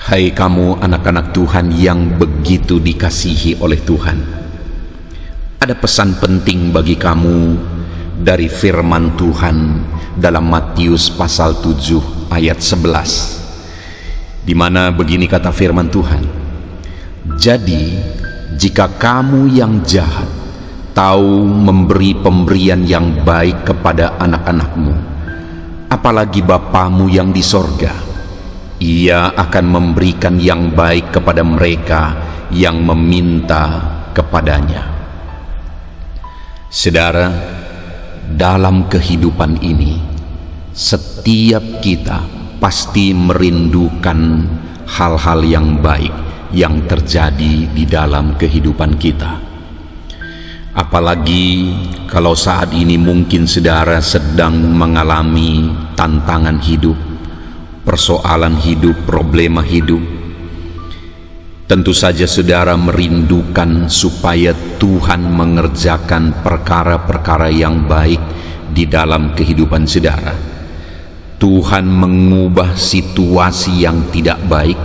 Hai kamu anak-anak Tuhan yang begitu dikasihi oleh Tuhan, ada pesan penting bagi kamu dari firman Tuhan dalam Matius pasal 7 ayat 11, di mana begini kata firman Tuhan, "Jadi jika kamu yang jahat tahu memberi pemberian yang baik kepada anak-anakmu, apalagi Bapamu yang di sorga, Ia akan memberikan yang baik kepada mereka yang meminta kepadanya." Saudara, dalam kehidupan ini, setiap kita pasti merindukan hal-hal yang baik yang terjadi di dalam kehidupan kita. Apalagi kalau saat ini mungkin saudara sedang mengalami tantangan hidup, persoalan hidup, problema hidup. Tentu saja saudara merindukan supaya Tuhan mengerjakan perkara-perkara yang baik di dalam kehidupan saudara. Tuhan mengubah situasi yang tidak baik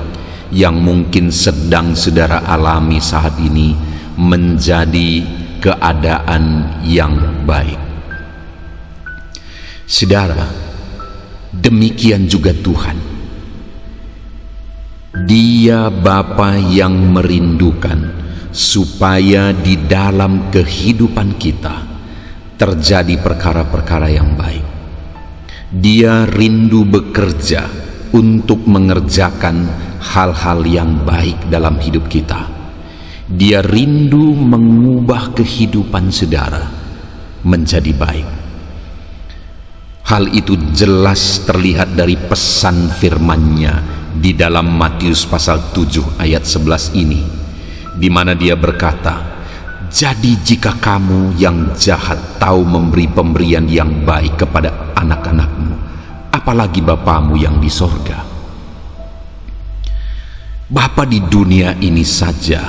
yang mungkin sedang saudara alami saat ini menjadi keadaan yang baik. Saudara, demikian juga Tuhan. Dia Bapa yang merindukan supaya di dalam kehidupan kita terjadi perkara-perkara yang baik. Dia rindu bekerja untuk mengerjakan hal-hal yang baik dalam hidup kita. Dia rindu mengubah kehidupan saudara menjadi baik. Hal itu jelas terlihat dari pesan firman-Nya di dalam Matius pasal 7 ayat 11 ini, di mana Dia berkata, "Jadi jika kamu yang jahat tahu memberi pemberian yang baik kepada anak-anakmu, apalagi Bapamu yang di sorga." Bapa di dunia ini saja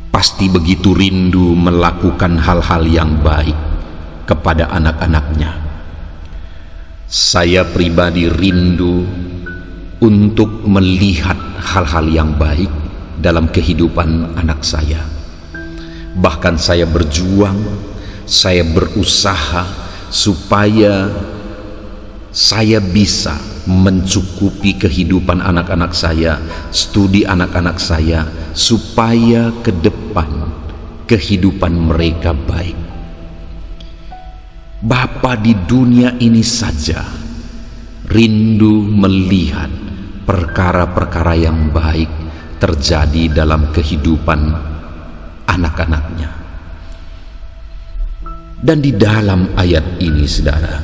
pasti begitu rindu melakukan hal-hal yang baik kepada anak-anaknya. Saya pribadi rindu untuk melihat hal-hal yang baik dalam kehidupan anak saya. Bahkan saya berjuang, saya berusaha supaya saya bisa mencukupi kehidupan anak-anak saya, studi anak-anak saya, supaya ke depan kehidupan mereka baik. Bapa di dunia ini saja rindu melihat perkara-perkara yang baik terjadi dalam kehidupan anak-anaknya. Dan di dalam ayat ini, saudara,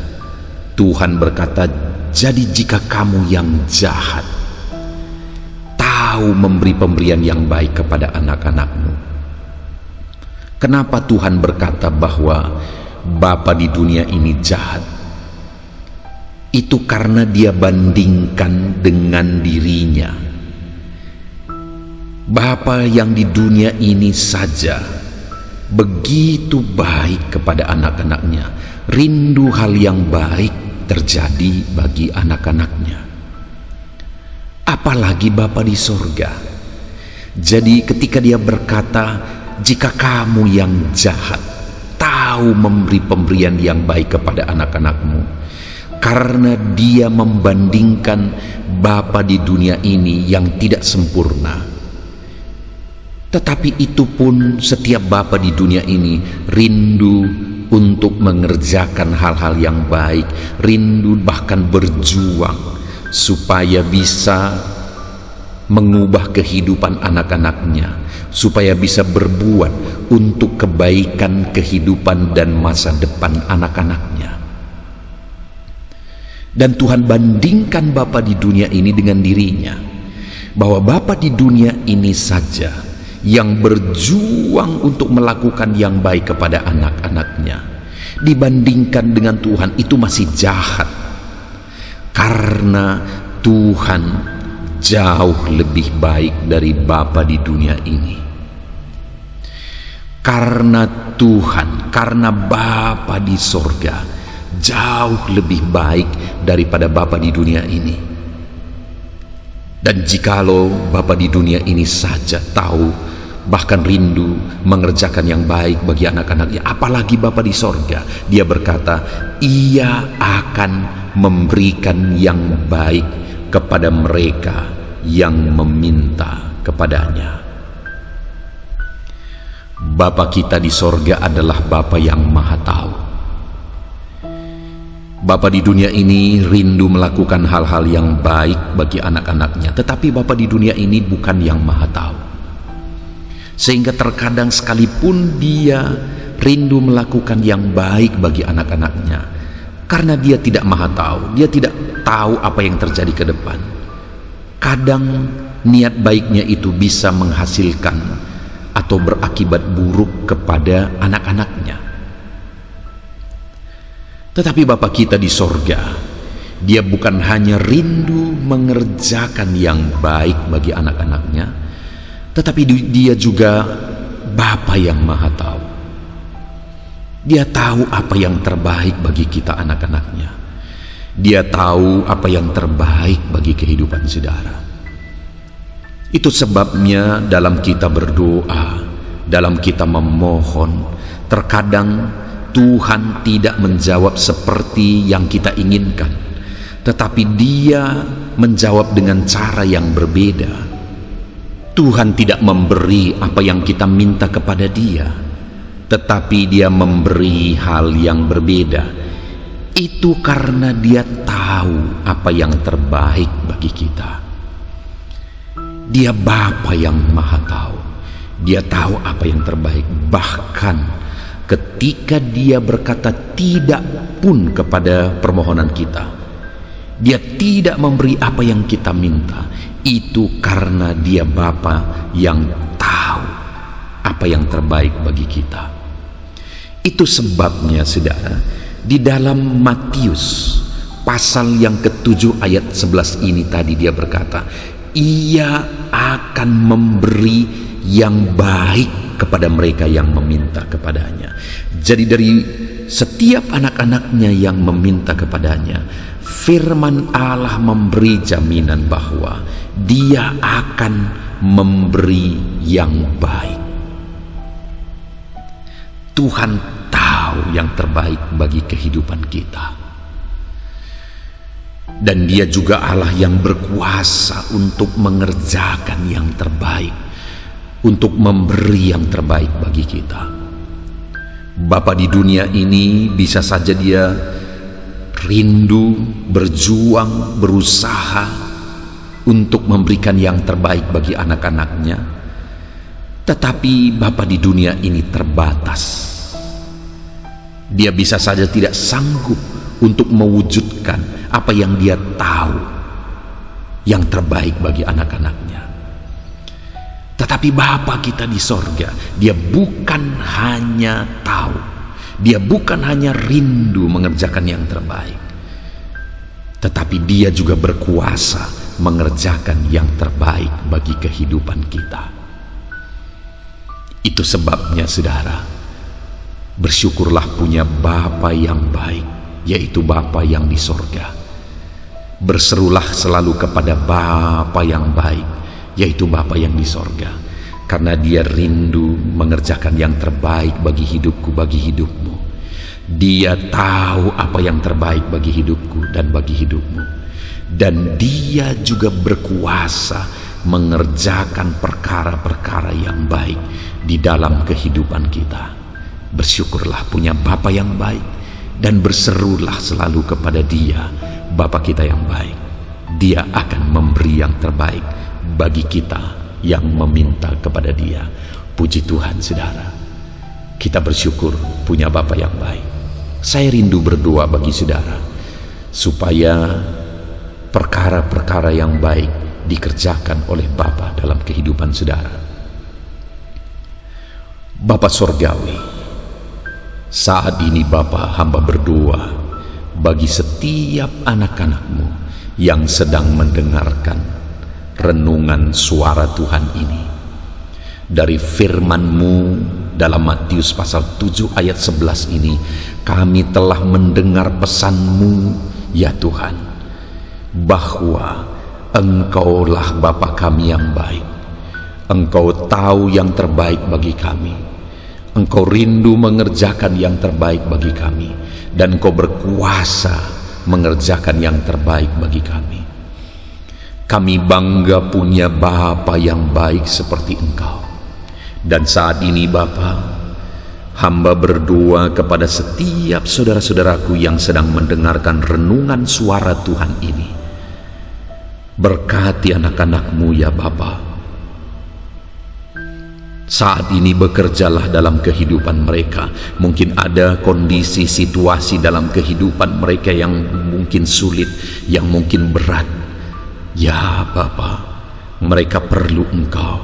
Tuhan berkata, "Jadi jika kamu yang jahat tahu memberi pemberian yang baik kepada anak-anakmu." Kenapa Tuhan berkata bahwa Bapa di dunia ini jahat? Itu karena Dia bandingkan dengan dirinya. Bapa yang di dunia ini saja begitu baik kepada anak-anaknya, rindu hal yang baik terjadi bagi anak-anaknya. Apalagi Bapa di sorga. Jadi ketika Dia berkata, "Jika kamu yang jahat tahu memberi pemberian yang baik kepada anak-anakmu," karena Dia membandingkan Bapa di dunia ini yang tidak sempurna. Tetapi itu pun setiap Bapa di dunia ini rindu untuk mengerjakan hal-hal yang baik, rindu bahkan berjuang supaya bisa mengubah kehidupan anak-anaknya, supaya bisa berbuat untuk kebaikan kehidupan dan masa depan anak-anaknya. Dan Tuhan bandingkan Bapa di dunia ini dengan dirinya, bahwa Bapa di dunia ini saja yang berjuang untuk melakukan yang baik kepada anak-anaknya, dibandingkan dengan Tuhan itu masih jahat. Karena Tuhan jauh lebih baik dari Bapa di dunia ini. Karena Tuhan, karena Bapa di sorga jauh lebih baik daripada Bapa di dunia ini. Dan jikalau Bapa di dunia ini saja tahu, bahkan rindu mengerjakan yang baik bagi anak-anaknya, apalagi Bapa di sorga. Dia berkata, Ia akan memberikan yang baik kepada mereka yang meminta kepadanya. Bapa kita di sorga adalah Bapa yang Maha Tahu. Bapa di dunia ini rindu melakukan hal-hal yang baik bagi anak-anaknya, tetapi Bapa di dunia ini bukan yang Maha Tahu. Sehingga terkadang sekalipun dia rindu melakukan yang baik bagi anak-anaknya, karena dia tidak Maha Tahu, dia tidak tahu apa yang terjadi ke depan. Kadang niat baiknya itu bisa menghasilkan atau berakibat buruk kepada anak-anaknya. Tetapi Bapa kita di sorga, Dia bukan hanya rindu mengerjakan yang baik bagi anak-anaknya, tetapi Dia juga Bapa yang Maha Tahu. Dia tahu apa yang terbaik bagi kita anak-anaknya. Dia tahu apa yang terbaik bagi kehidupan saudara. Itu sebabnya dalam kita berdoa, dalam kita memohon, terkadang Tuhan tidak menjawab seperti yang kita inginkan, tetapi Dia menjawab dengan cara yang berbeda. Tuhan tidak memberi apa yang kita minta kepada Dia, tetapi Dia memberi hal yang berbeda. Itu karena Dia tahu apa yang terbaik bagi kita. Dia Bapa yang Maha Tahu. Dia tahu apa yang terbaik. Bahkan ketika Dia berkata tidak pun kepada permohonan kita, Dia tidak memberi apa yang kita minta, itu karena Dia Bapa yang tahu apa yang terbaik bagi kita. Itu sebabnya saudara, di dalam Matius pasal yang ke-7 ayat 11 ini tadi Dia berkata, Ia akan memberi yang baik kepada mereka yang meminta kepadanya. Jadi dari setiap anak-anaknya yang meminta kepadanya, firman Allah memberi jaminan bahwa Dia akan memberi yang baik. Tuhan tahu yang terbaik bagi kehidupan kita. Dan Dia juga Allah yang berkuasa untuk mengerjakan yang terbaik, untuk memberi yang terbaik bagi kita. Bapa di dunia ini bisa saja Dia rindu, berjuang, berusaha untuk memberikan yang terbaik bagi anak-anaknya, tetapi Bapa di dunia ini terbatas. Dia bisa saja tidak sanggup untuk mewujudkan apa yang Dia tahu yang terbaik bagi anak-anaknya. Tetapi Bapa kita di sorga, Dia bukan hanya tahu, Dia bukan hanya rindu mengerjakan yang terbaik, tetapi Dia juga berkuasa mengerjakan yang terbaik bagi kehidupan kita. Itu sebabnya saudara, bersyukurlah punya Bapa yang baik, yaitu Bapa yang di sorga. Berserulah selalu kepada Bapa yang baik, yaitu Bapa yang di sorga, karena Dia rindu mengerjakan yang terbaik bagi hidupku, bagi hidupmu. Dia tahu apa yang terbaik bagi hidupku dan bagi hidupmu, dan Dia juga berkuasa mengerjakan perkara-perkara yang baik di dalam kehidupan kita. Bersyukurlah punya Bapa yang baik, dan berserulah selalu kepada Dia, Bapa kita yang baik. Dia akan memberi yang terbaik bagi kita yang meminta kepada Dia. Puji Tuhan saudara, kita bersyukur punya Bapa yang baik. Saya rindu berdoa bagi saudara, supaya perkara-perkara yang baik dikerjakan oleh Bapa dalam kehidupan saudara. Bapa Sorgawi, saat ini Bapa, hamba berdoa bagi setiap anak-anak-Mu yang sedang mendengarkan renungan suara Tuhan ini. Dari firman-Mu dalam Matius pasal 7 ayat 11 ini, kami telah mendengar pesan-Mu ya Tuhan, bahwa Engkaulah Bapa kami yang baik. Engkau tahu yang terbaik bagi kami. Engkau rindu mengerjakan yang terbaik bagi kami, dan Engkau berkuasa mengerjakan yang terbaik bagi kami. Kami bangga punya Bapa yang baik seperti Engkau. Dan saat ini Bapa, hamba berdoa kepada setiap saudara-saudaraku yang sedang mendengarkan renungan suara Tuhan ini. Berkati anak-anak-Mu ya Bapa. Saat ini bekerjalah dalam kehidupan mereka. Mungkin ada kondisi situasi dalam kehidupan mereka yang mungkin sulit, yang mungkin berat. Ya Bapa, mereka perlu Engkau.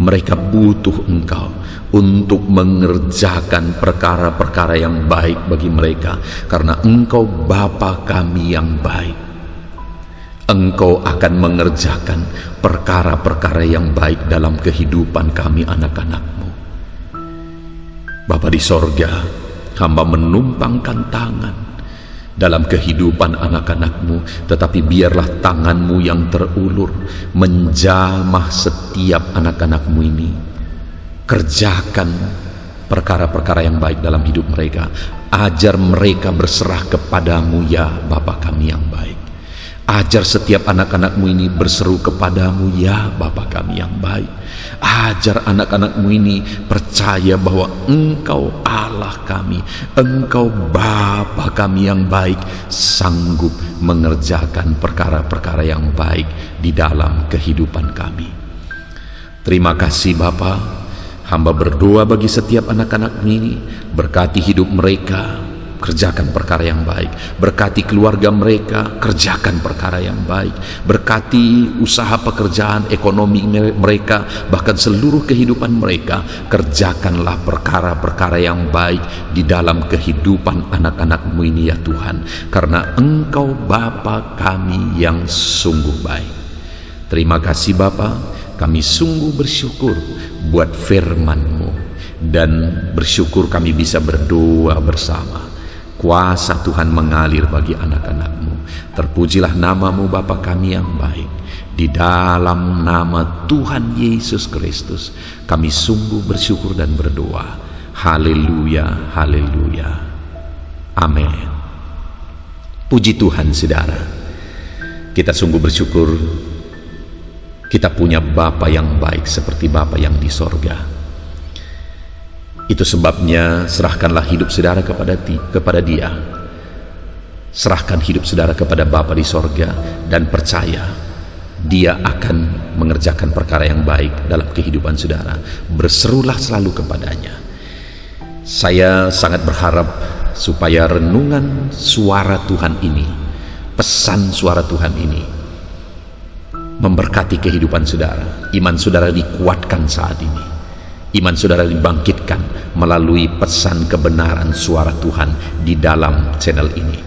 Mereka butuh Engkau untuk mengerjakan perkara-perkara yang baik bagi mereka, karena Engkau Bapa kami yang baik. Engkau akan mengerjakan perkara-perkara yang baik dalam kehidupan kami anak-anak-Mu. Bapa di sorga, hamba menumpangkan tangan dalam kehidupan anak-anak-Mu, tetapi biarlah tangan-Mu yang terulur menjamah setiap anak-anak-Mu ini. Kerjakan perkara-perkara yang baik dalam hidup mereka. Ajar mereka berserah kepadamu ya Bapa kami yang baik. Ajar setiap anak-anak-Mu ini berseru kepadamu ya Bapa kami yang baik. Ajar anak-anak-Mu ini percaya bahwa Engkau Allah kami, Engkau Bapa kami yang baik, sanggup mengerjakan perkara-perkara yang baik di dalam kehidupan kami. Terima kasih Bapa. Hamba berdoa bagi setiap anak-anak-Mu ini, berkati hidup mereka, kerjakan perkara yang baik. Berkati keluarga mereka, kerjakan perkara yang baik. Berkati usaha pekerjaan, ekonomi mereka, bahkan seluruh kehidupan mereka. Kerjakanlah perkara-perkara yang baik di dalam kehidupan anak-anak-Mu ini ya Tuhan, karena Engkau Bapa kami yang sungguh baik. Terima kasih Bapa, kami sungguh bersyukur buat firman-Mu, dan bersyukur kami bisa berdoa bersama. Kuasa Tuhan mengalir bagi anak-anak-Mu. Terpujilah nama-Mu Bapa kami yang baik. Di dalam nama Tuhan Yesus Kristus kami sungguh bersyukur dan berdoa. Haleluya, haleluya. Amin. Puji Tuhan saudara. Kita sungguh bersyukur kita punya Bapa yang baik seperti Bapa yang di sorga. Itu sebabnya serahkanlah hidup saudara kepada Dia. Serahkan hidup saudara kepada Bapa di sorga, dan percaya Dia akan mengerjakan perkara yang baik dalam kehidupan saudara. Berserulah selalu kepadanya. Saya sangat berharap supaya renungan suara Tuhan ini, pesan suara Tuhan ini, memberkati kehidupan saudara. Iman saudara dikuatkan saat ini. Iman saudara dibangkitkan melalui pesan kebenaran suara Tuhan di dalam channel ini.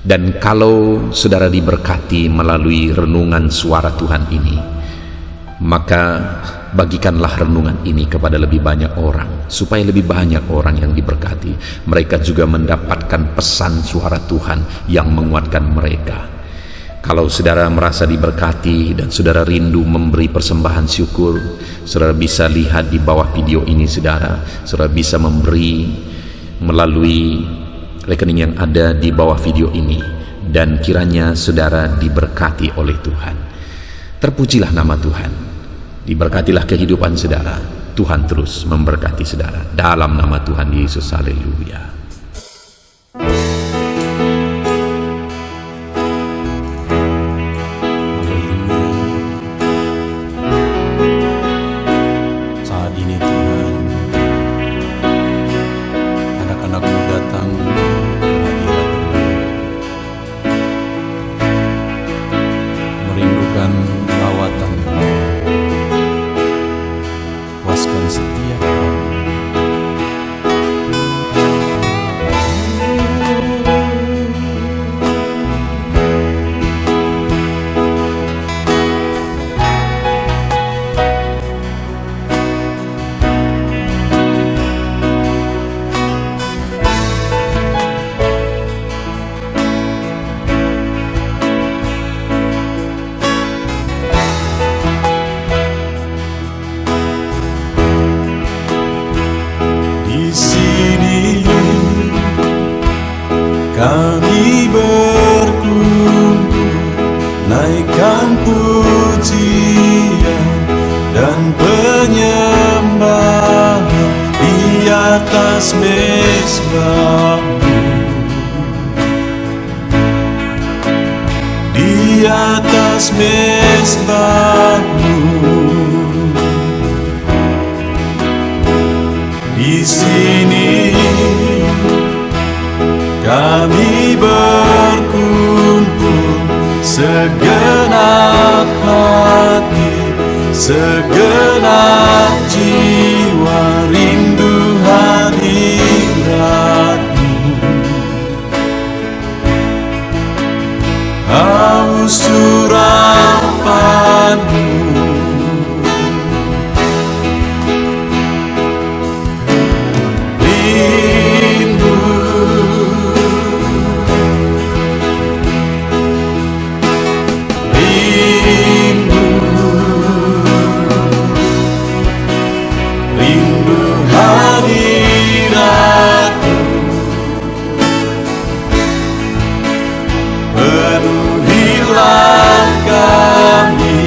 Dan kalau saudara diberkati melalui renungan suara Tuhan ini, maka bagikanlah renungan ini kepada lebih banyak orang, supaya lebih banyak orang yang diberkati. Mereka juga mendapatkan pesan suara Tuhan yang menguatkan mereka. Kalau saudara merasa diberkati dan saudara rindu memberi persembahan syukur, saudara bisa lihat di bawah video ini saudara bisa memberi melalui rekening yang ada di bawah video ini, dan kiranya saudara diberkati oleh Tuhan. Terpujilah nama Tuhan, diberkatilah kehidupan saudara. Tuhan terus memberkati saudara dalam nama Tuhan Yesus. Haleluya. Merindukan lawatan, puaskan setiap kami. naikkan pujian dan penyembahan di atas mezbah-Mu, di atas mezbah-Mu. Di sini kami berkumpul, segenap hati, segenap jiwa, rindu hadirat-Mu. Haus urapan-Mu, penuhilah kami.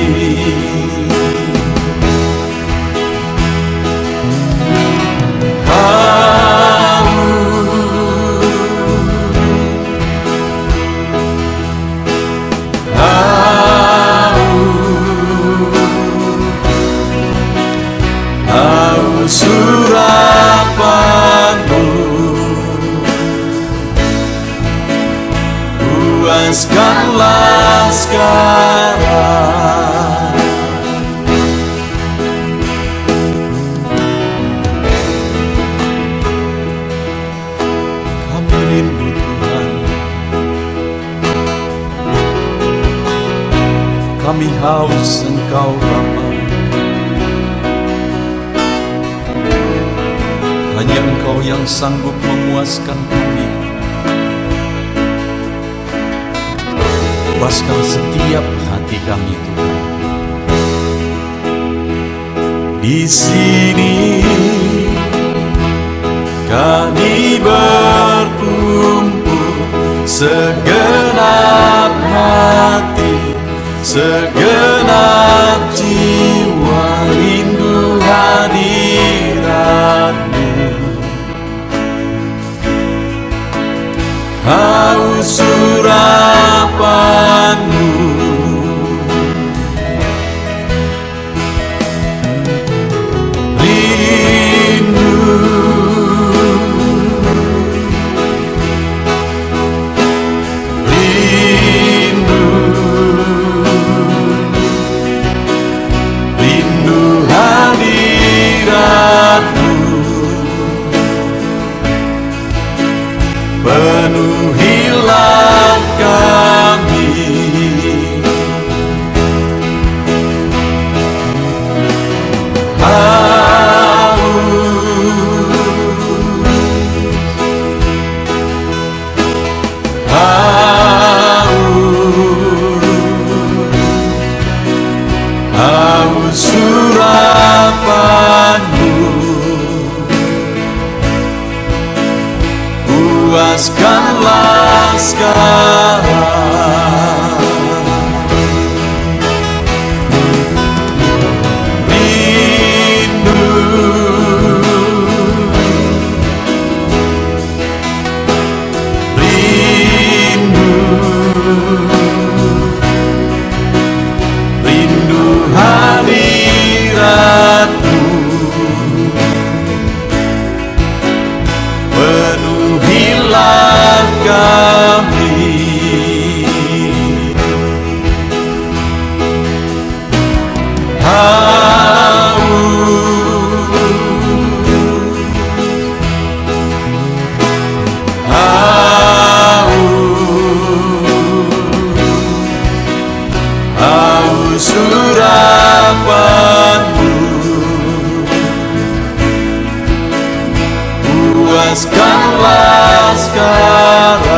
Haus urapan-Mu, puaskanlah sekarang. Kami rindu Tuhan, kami haus Engkau Bapa. Hanya Engkau yang sanggup memuaskan kami. Puaskan setiap hati kami, Tuhan. Di sini kami berkumpul, segenap hati, segenap jiwa, rindu hadirat-Mu. Haus urapan-Mu, rindu, rindu, rindu hadirat-Mu. Penuhilah kami. Haus urapan-Mu, puaskanlah sekarang. Rindu, rindu, rindu hadirat-Mu. Penuhilah kami. Haus urapan-Mu, puaskanlah sekarang.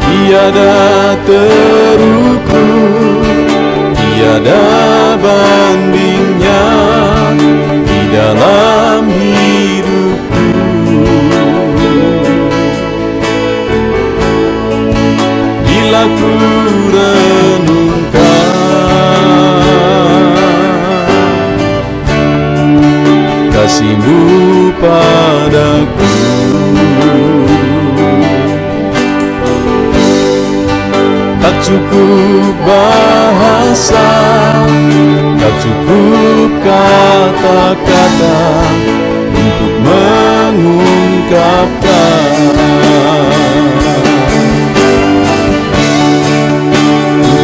Tiada terukur, tiada bandingnya di dalam hidupku. Bila ku renungkan kasih-Mu padaku, tak cukup bahasa, tak cukup kata-kata untuk mengungkapkan.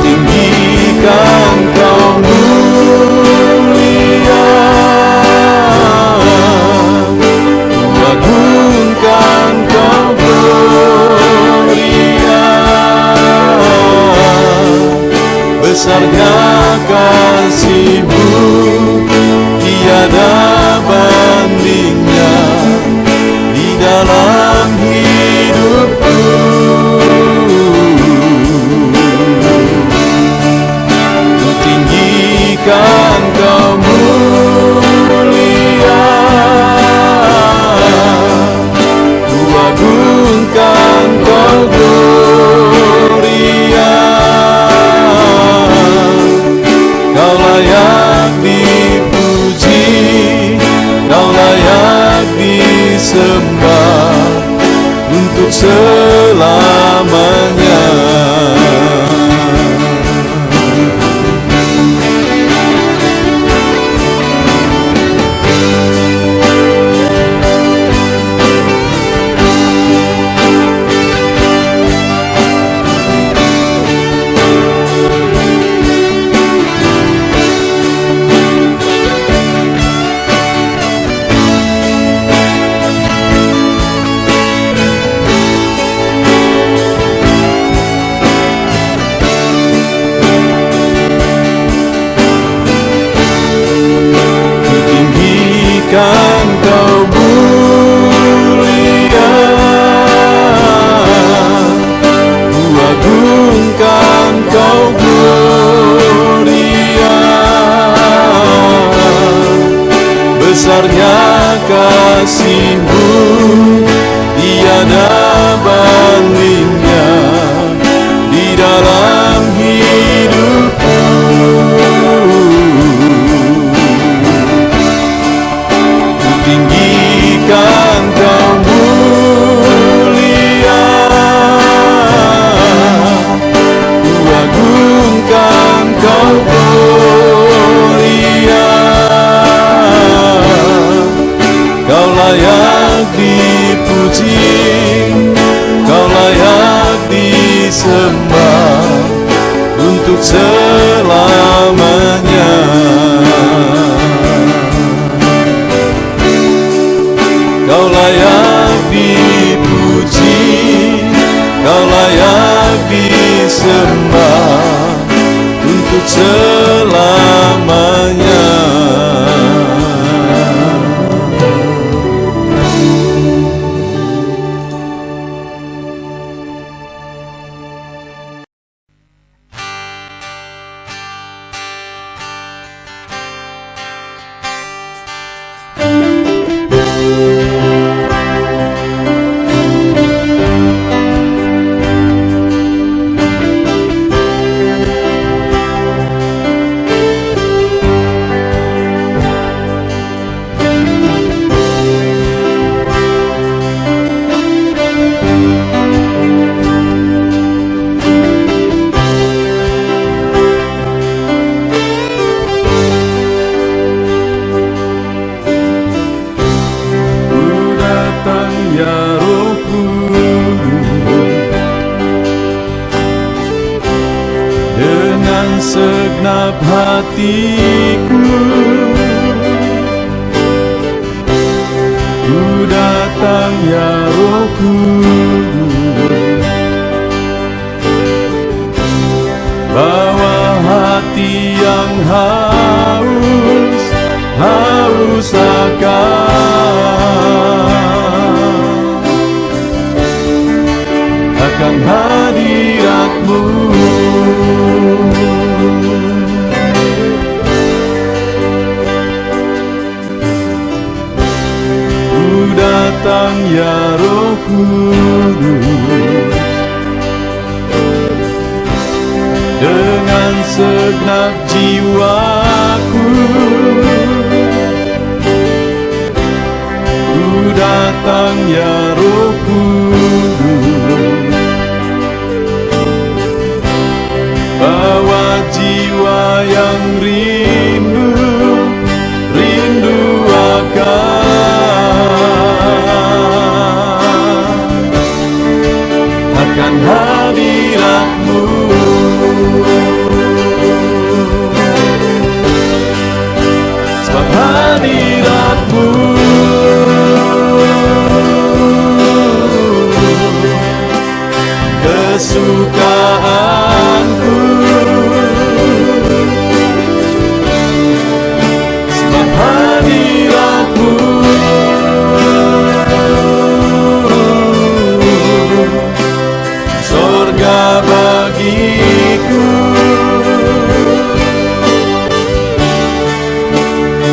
Tinggikan Kau mulia, agungkan Kau gloria, besarnya kasih-Mu, tiada bandingnya di dalam hidupku. Ku tinggikan Kau mulia, ku agungkan Kau gloria, Kau layak dipuji, Kau layak disembah untuk selamanya. Tinggikan Kau mulia, ku agungkan Kau gloria, besarnya kasih-Mu, tiada bandingnya di dalam hidupku. Tinggikan Kau mulia, ku agungkan Kau gloria, Kau layak dipuji, Kau layak disembah untuk selamanya. Kau layak dipuji, Kau layak disembah untuk selamanya. hatiku, ku datang ya Roh Kudus, bawa hati yang haus akan hadirat-Mu. Ku datang ya Roh Kudus, dengan segenap jiwaku, ku datang ya Roh Kudus, bawa jiwa yang rindu akan hadirat-Mu. Sebab hadirat-Mu kesukaanku, sebab hadirat-Mu sorga bagiku,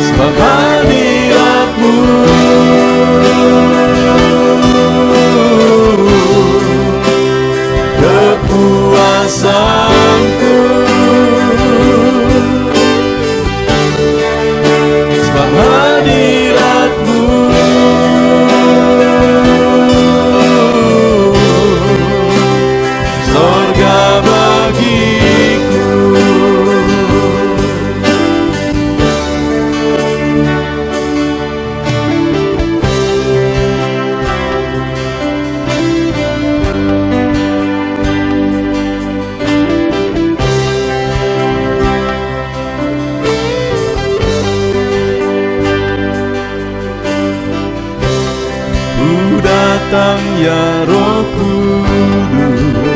sebab hadirat-Mu kepuasanku, sebab hadirat-Mu sorga bagiku. Ku datang ya Roh Kudus,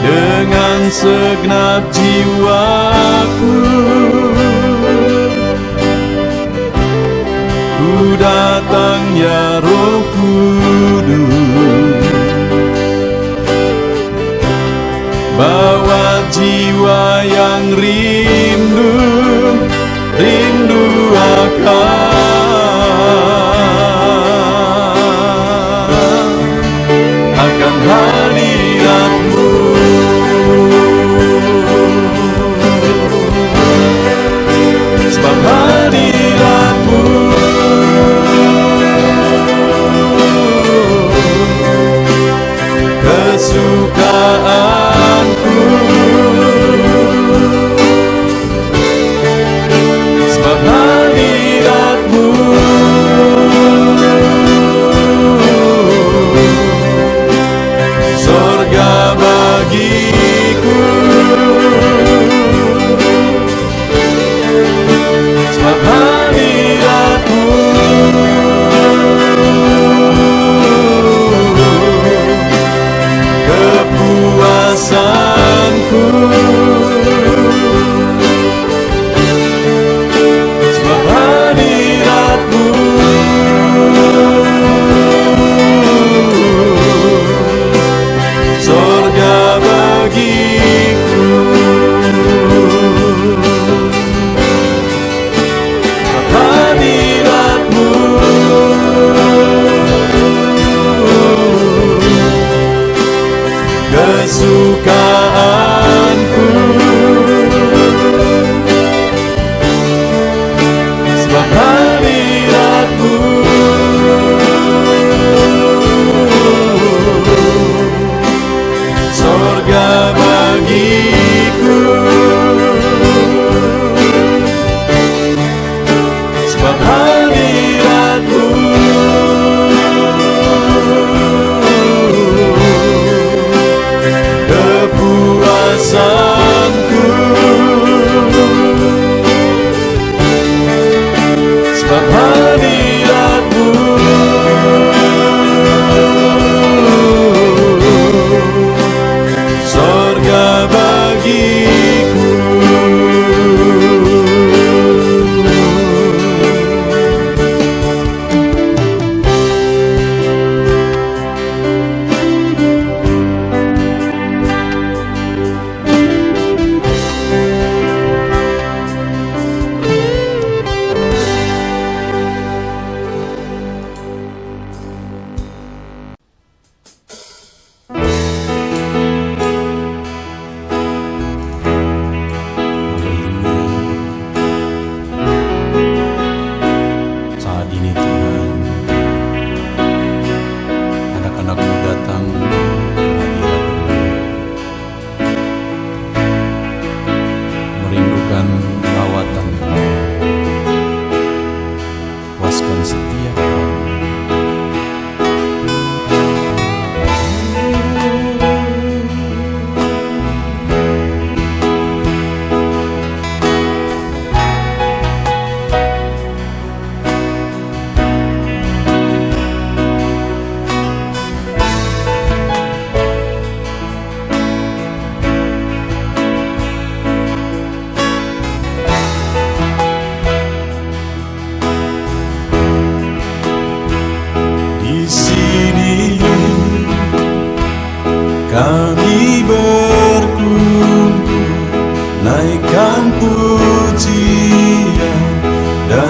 dengan segenap jiwaku, ku datang ya Roh Kudus, bawa jiwa yang rindu akan hadirat-Mu. Sebab hadirat-Mu kesukaanku,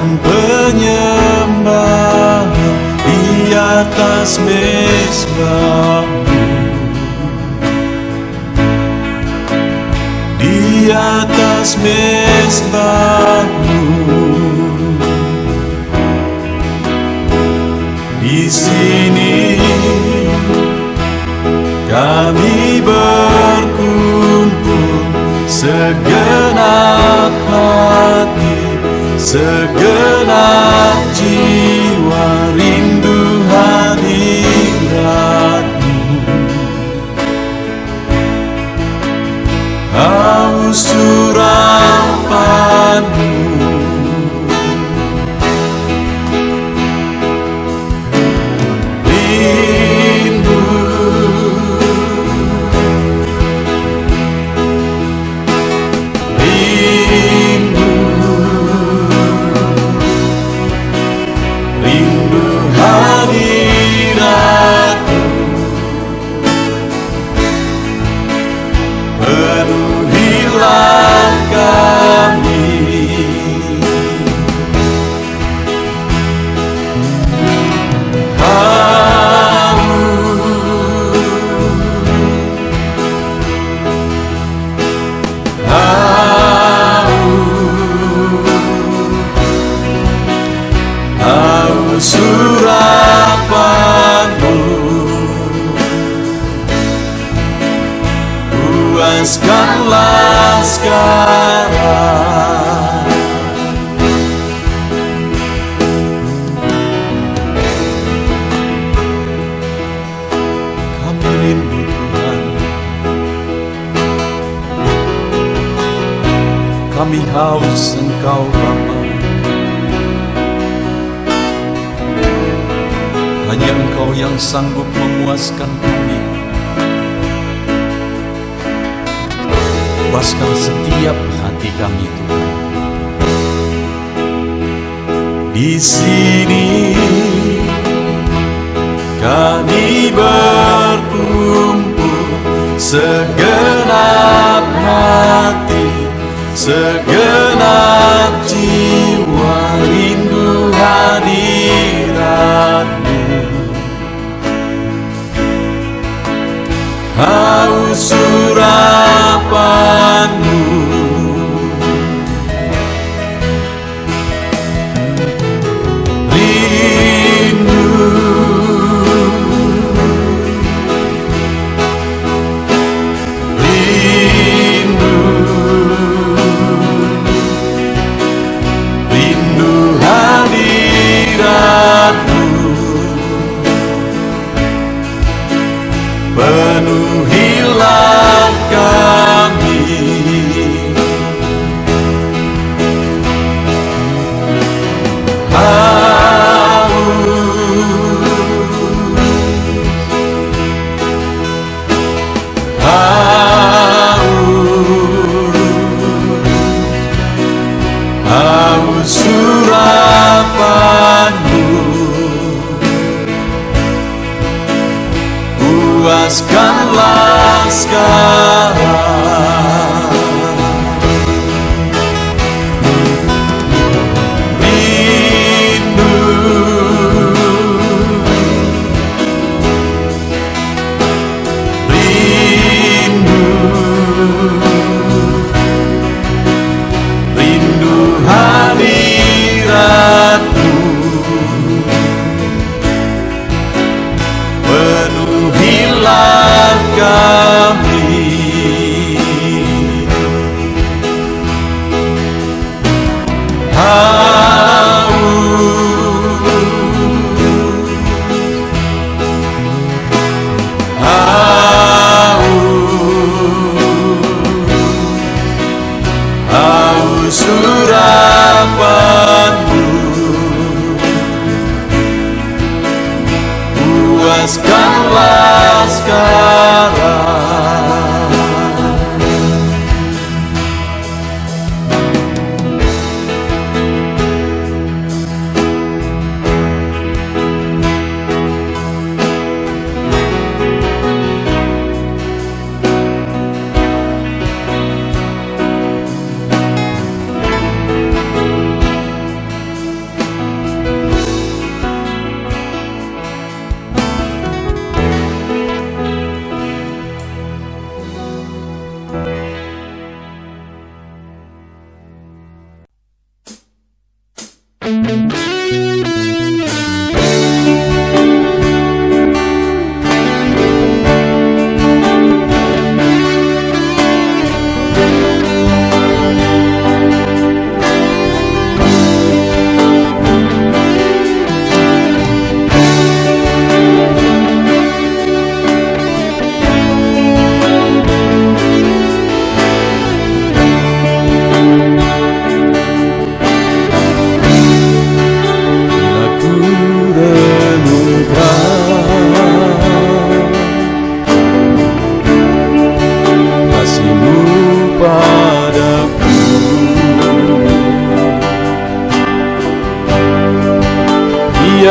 dan penyembahan di atas mezbah-Mu, di atas mezbah-Mu. Di sini kami berkumpul, segenap hati, segenap jiwa, rindu hadirat-Mu. Haus urapan-Mu, penuhilah kami. Haus urapan-Mu, puaskanlah sekarang. Kami rindu Tuhan, kami haus Engkau Bapa. Hanya Engkau yang sanggup memuaskan kami. Puaskan setiap hati kami, Tuhan. Di sini kami berkumpul, segenap hati, segenap jiwa, rindu hadirat-Mu. Haus urapan-Mu, rindu, rindu, rindu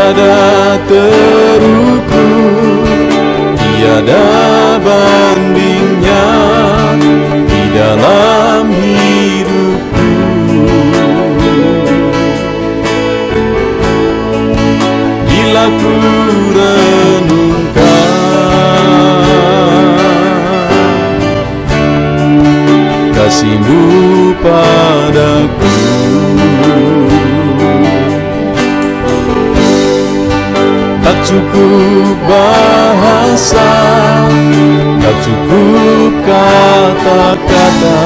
tiada terukur, tiada bandingnya di dalam hidupku. Bila ku renungkan kasih-Mu padaku, tak cukup bahasa, tak cukup kata-kata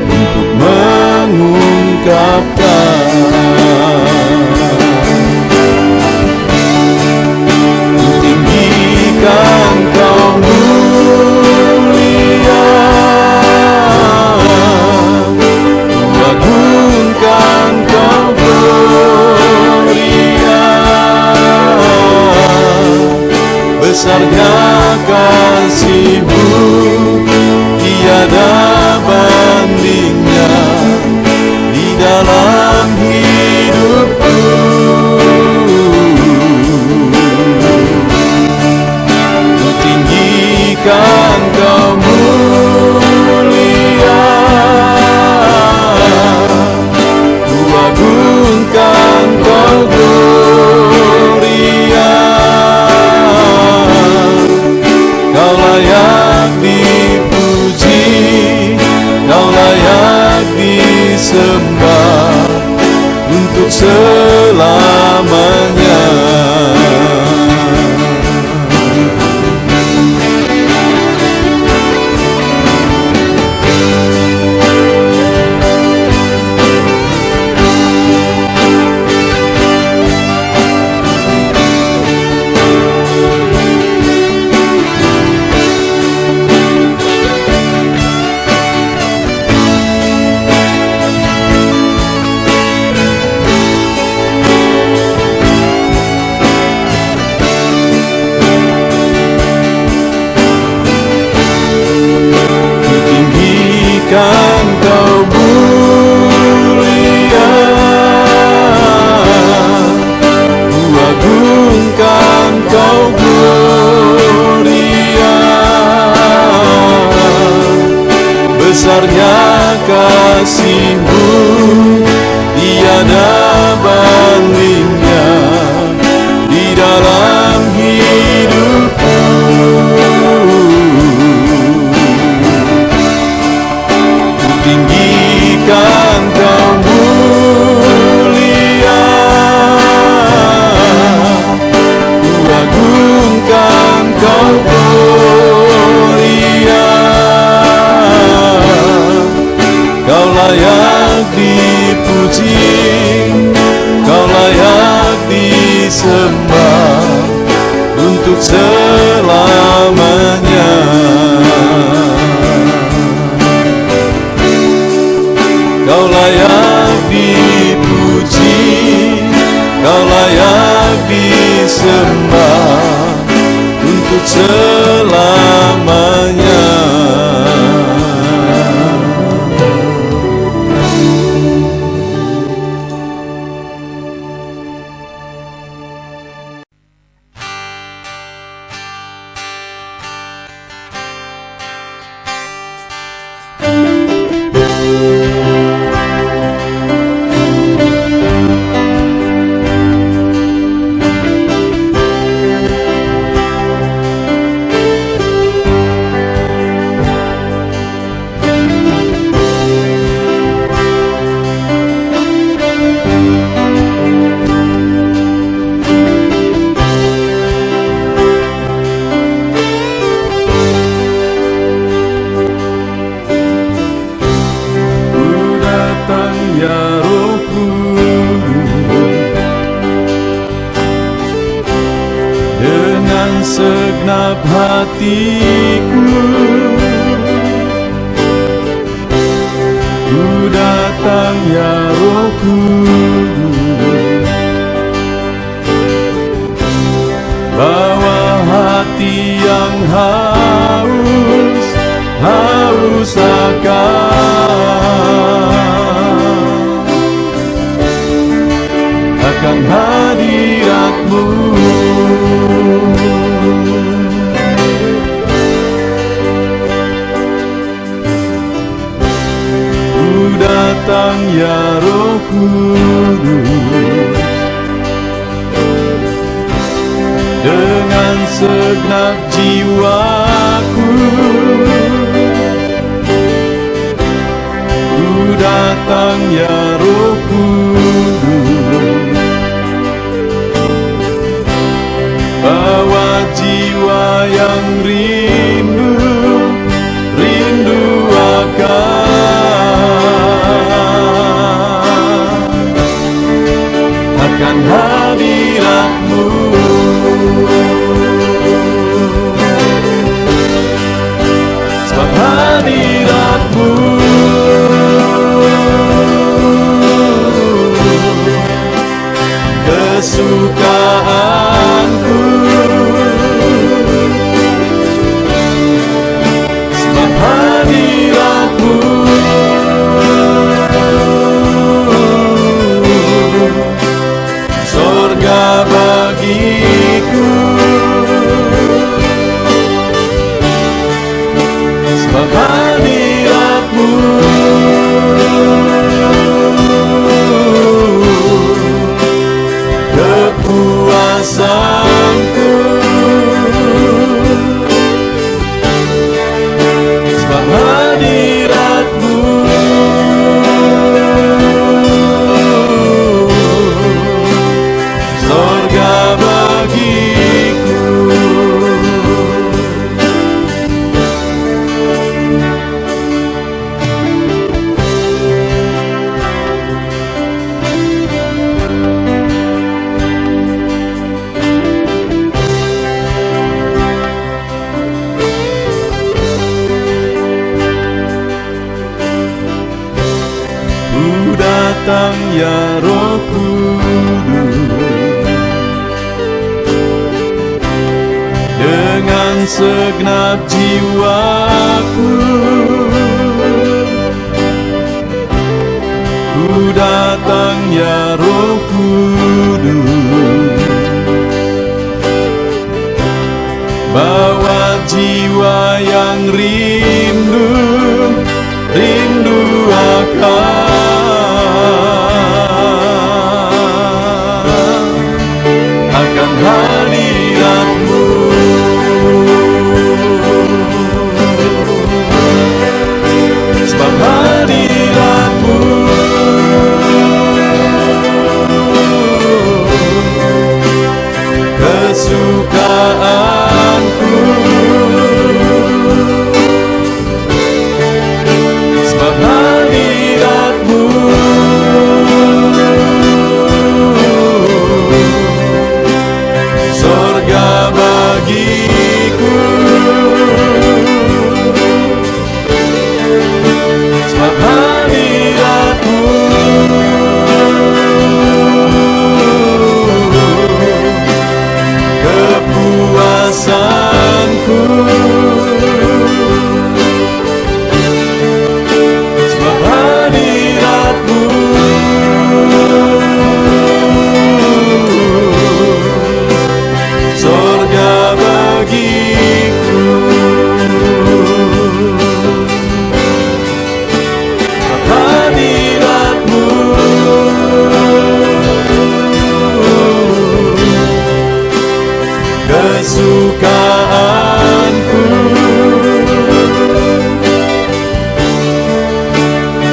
untuk mengungkapkan. Tinggikan Kau mulia, agungkan Kau gloria, besarnya kasih-Mu tiada bandingnya di dalam hidupku. Ku tinggikan Kau mulia, ku agungkan Kau gloria, Kau layak dipuji, Kau layak disembah untuk selamanya. Tinggikan Kau mulia, ku agungkan Kau gloria, besarnya kasih-Mu tiada bandingnya di dalam hidupku. Tinggikan Kau mulia, ku agungkan Kau gloria, Kau layak dipuji, Kau layak disembah untuk selamanya. Kau layak dipuji, Kau layak disembah untuk selamanya. Segenap hatiku ku datang ya Roh Kudus, bawa hati yang haus akan hadirat hadirat-Mu. Ku datang ya Roh Kudus, dengan segenap jiwaku. Ku datang ya Roh Kudus, bawa jiwa yang rindu akan hadirat-Mu. Sebab hadirat-Mu kesukaanku. Sebab hadirat-Mu sorga bagiku. Sebab hadirat-Mu kepuasanku. Sebab hadirat-Mu sorga bagiku. Ku datang ya Roh Kudus, dengan segenap jiwaku. Ku datang ya Roh Kudus, bawa jiwa yang rindu akan hadirat-Mu. Sebab hadirat-Mu kesukaanku. Sebab hadirat-Mu sorga bagiku. Sebab hadirat-Mu kepuasanku. Sebab hadirat-Mu sorga bagiku. Sebab hadirat-Mu kesukaanku.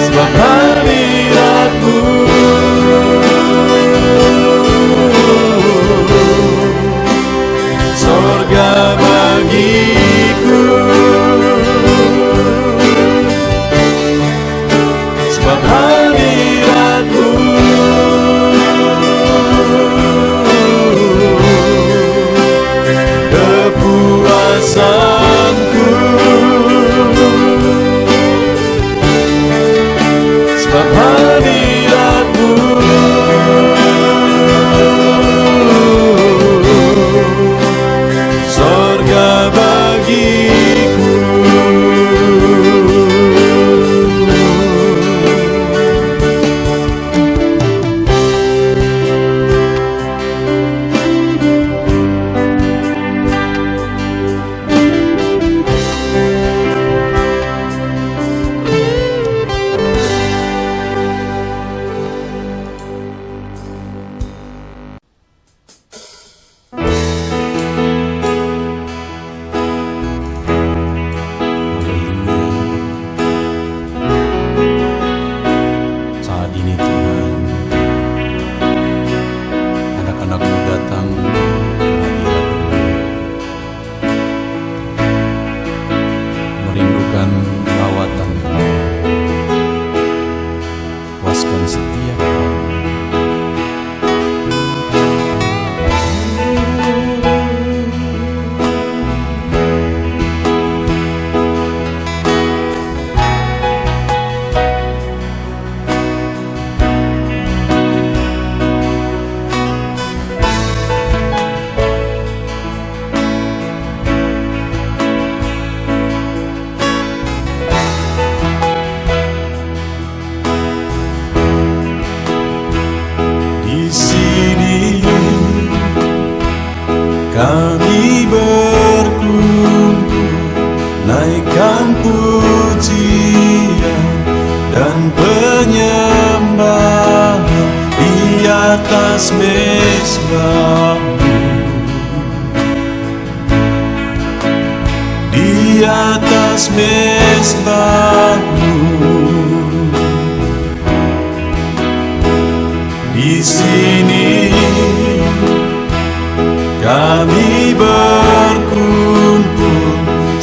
Sebab hadirat-Mu sorga bagiku. Sebab hadirat-Mu kepuasanku. atas mezbahmu, di atas mezbahmu. Di sini kami berkumpul,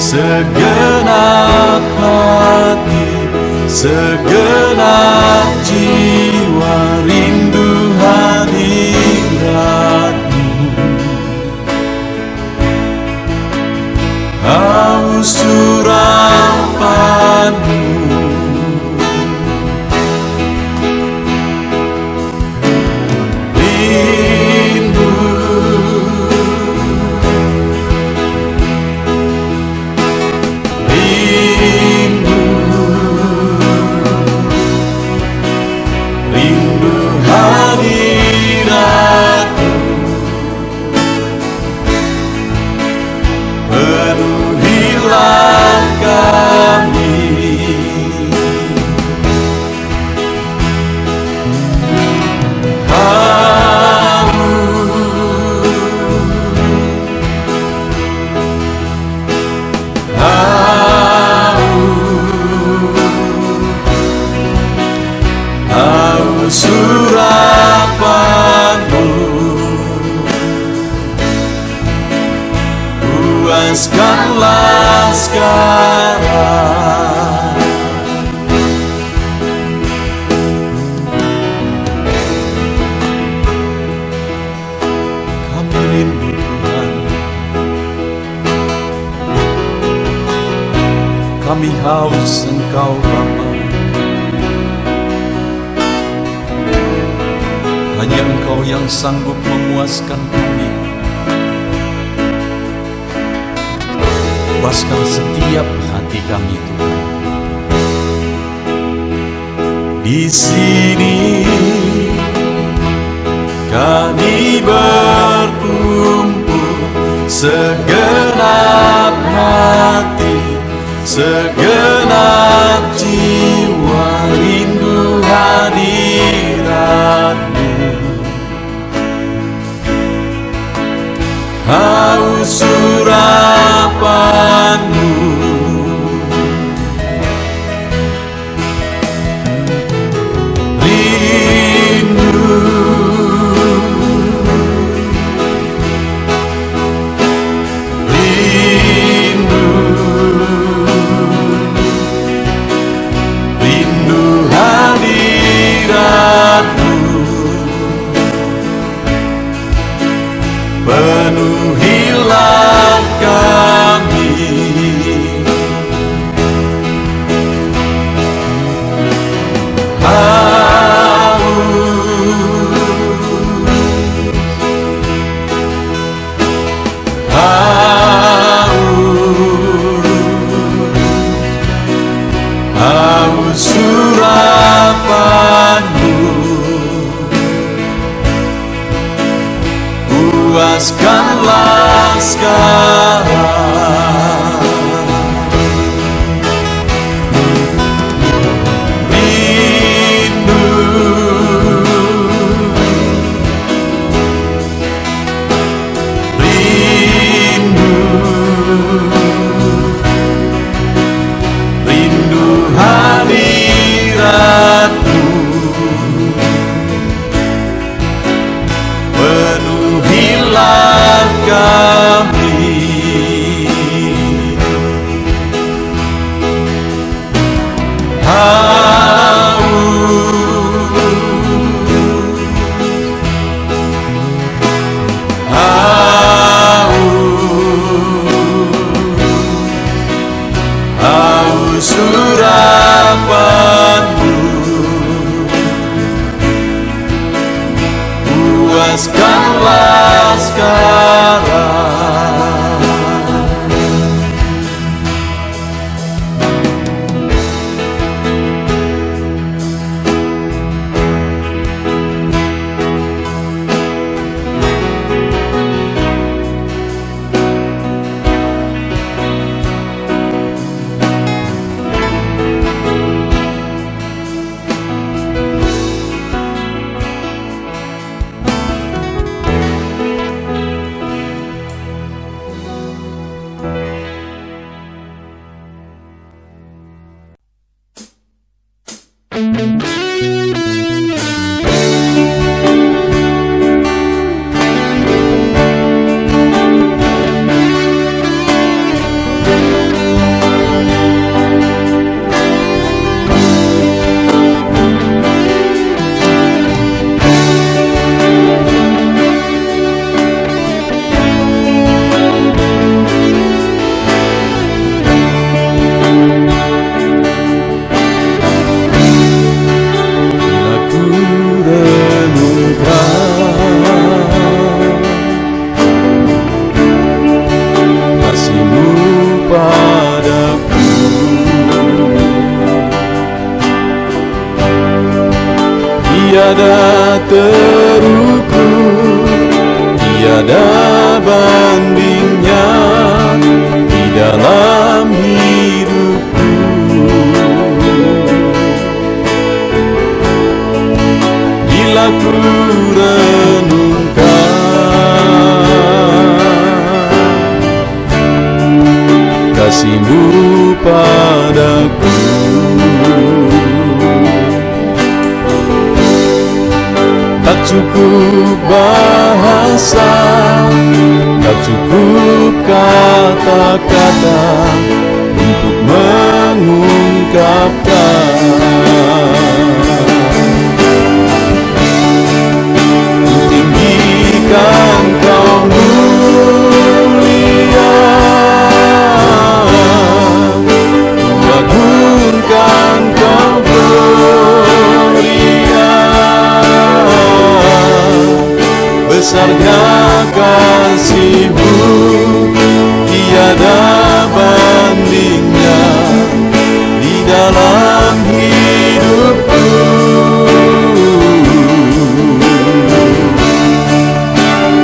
segenap hati, segenap jiwa, rindu hadiratmu. Haus urapanmu, surapanmu, puaskanlah sekarang. Kami rindu Tuhan, kami haus Engkau Bapa. Hanya Engkau yang sanggup memuaskan kami. Puaskan setiap hati kami, Tuhan. Di sini kami berkumpul, segenap hati, segenap jiwa, rindu hadiratmu. Haus urapanmu, rindu, rindu, rindu hadiratmu. Penuhilah kami, haus urapanmu, puaskanlah sekarang. Rindu, rindu, rindu hadiratmu. Penuhilah kami, haus urapanmu, puaskanlah sekarang. terukur, tiada bandingnya di dalam hidupku. Bila ku renungkan kasih-Mu padaku, tak cukup bahasa, tak cukup kata-kata untuk mengungkapkan. Tinggikan Kau mulia, agungkan Kau gloria, besarnya kasih-Mu, tiada bandingnya di dalam hidupku.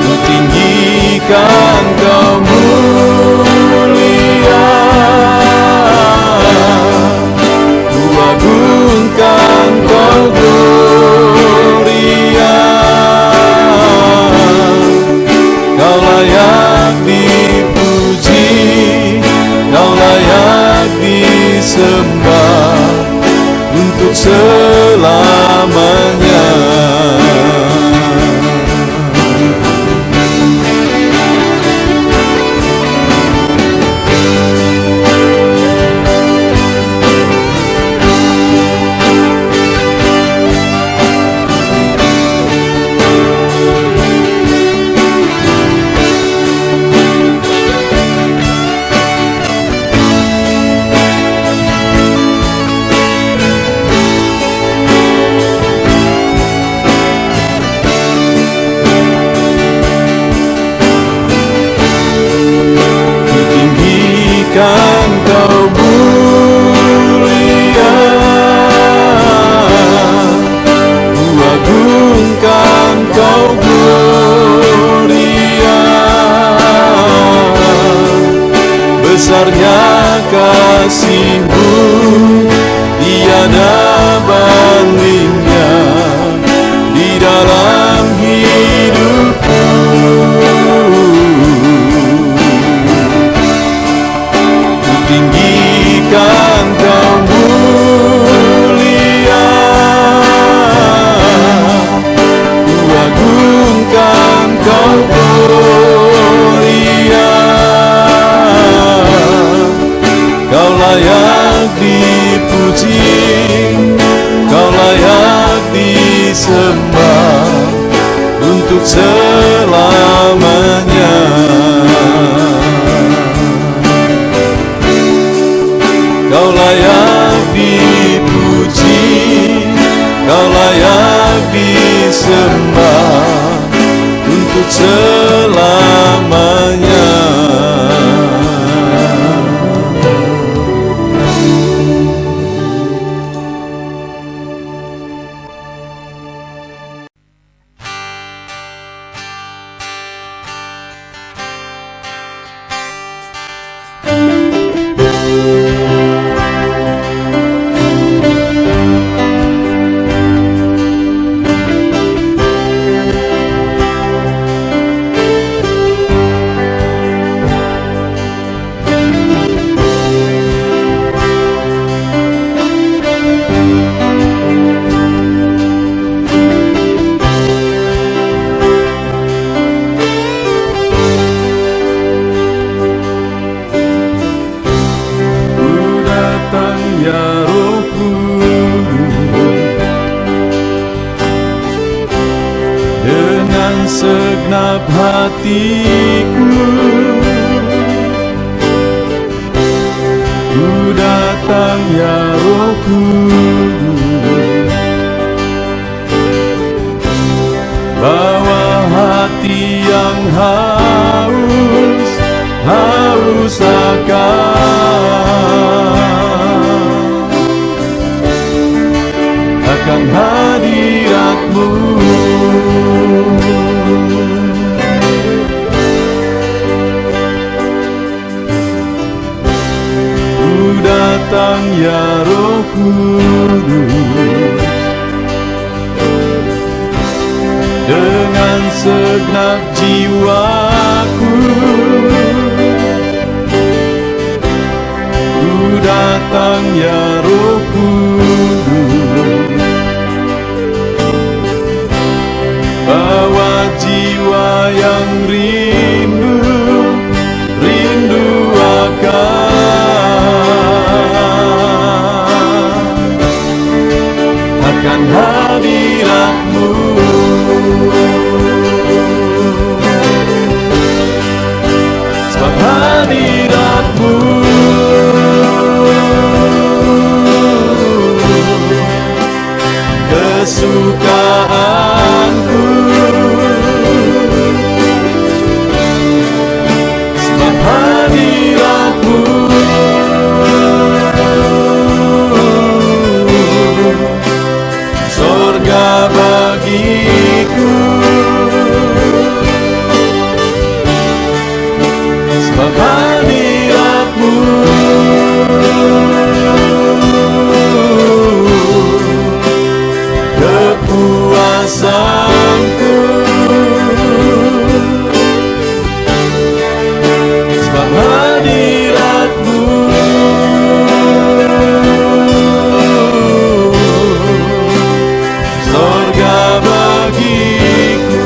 Ku tinggikan Kau mulia, ku agungkan Kau gloria, Kau layak dipuji, Kau layak disembah untuk selamanya. Tinggikan Kau mulia, ku agungkan Kau gloria, besarnya kasih-Mu, tiada bandingnya di dalam hidupku. Tinggikan Kau mulia, ku agungkan Kau gloria, Kau layak dipuji, Kau layak disembah untuk selamanya. Kau layak dipuji, Kau layak disembah untuk selamanya. Segenap hatiku ku datang ya Roh Kudus, bawa hati yang haus akan hadirat-Mu. ya Roh Kudus, dengan segenap jiwaku ku datang ya Roh Kudus, bawa jiwa yang rindu akan hadirat-Mu. Sebab hadirat-Mu kesukaanku, sebab hadirat-Mu sorga bagiku, sebab hadirat-Mu kepuasanku, sebab hadirat-Mu sorga bagiku.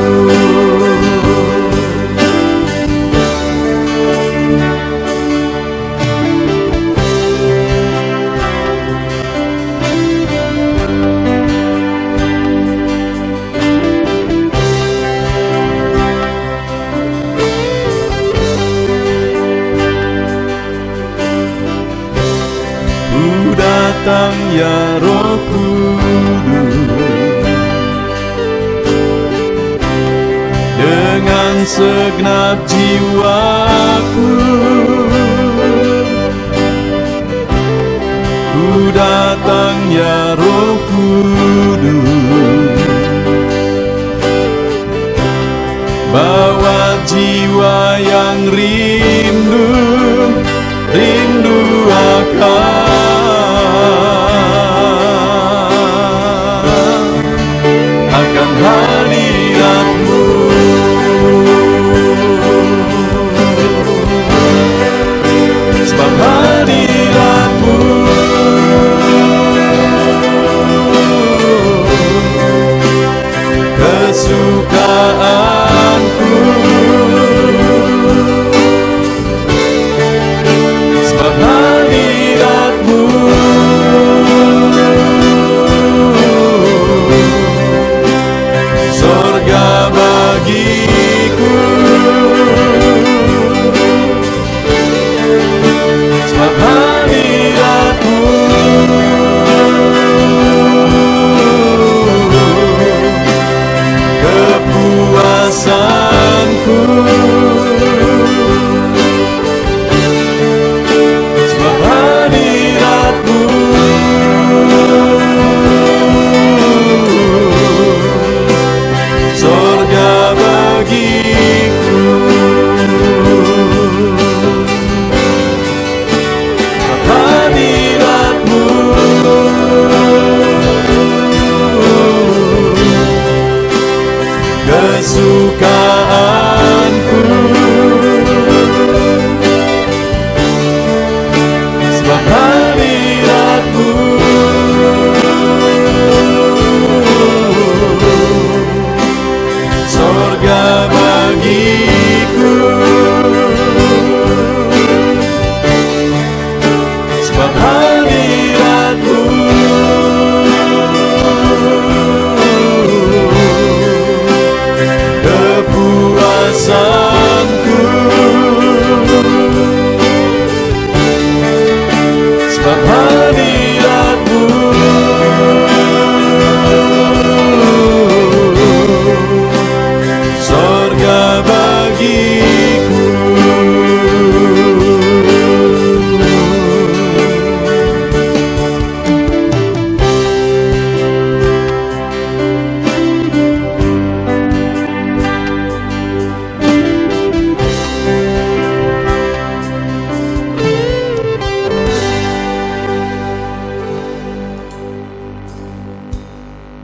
Ku datang ya Roh Kudus, dengan segenap jiwaku ku datang ya Roh Kudus, bawa jiwa yang rindu akan hadirat-Mu. Sebab hadirat-Mu kesukaanku, sebab hadirat-Mu sorga bagiku, sebab hadirat-Mu kepuasanku, sebab hadirat-Mu sorga bagiku, sebab hadirat-Mu kesukaanku, sebab hadirat-Mu sorga bagiku, sebab hadirat-Mu kepuasan.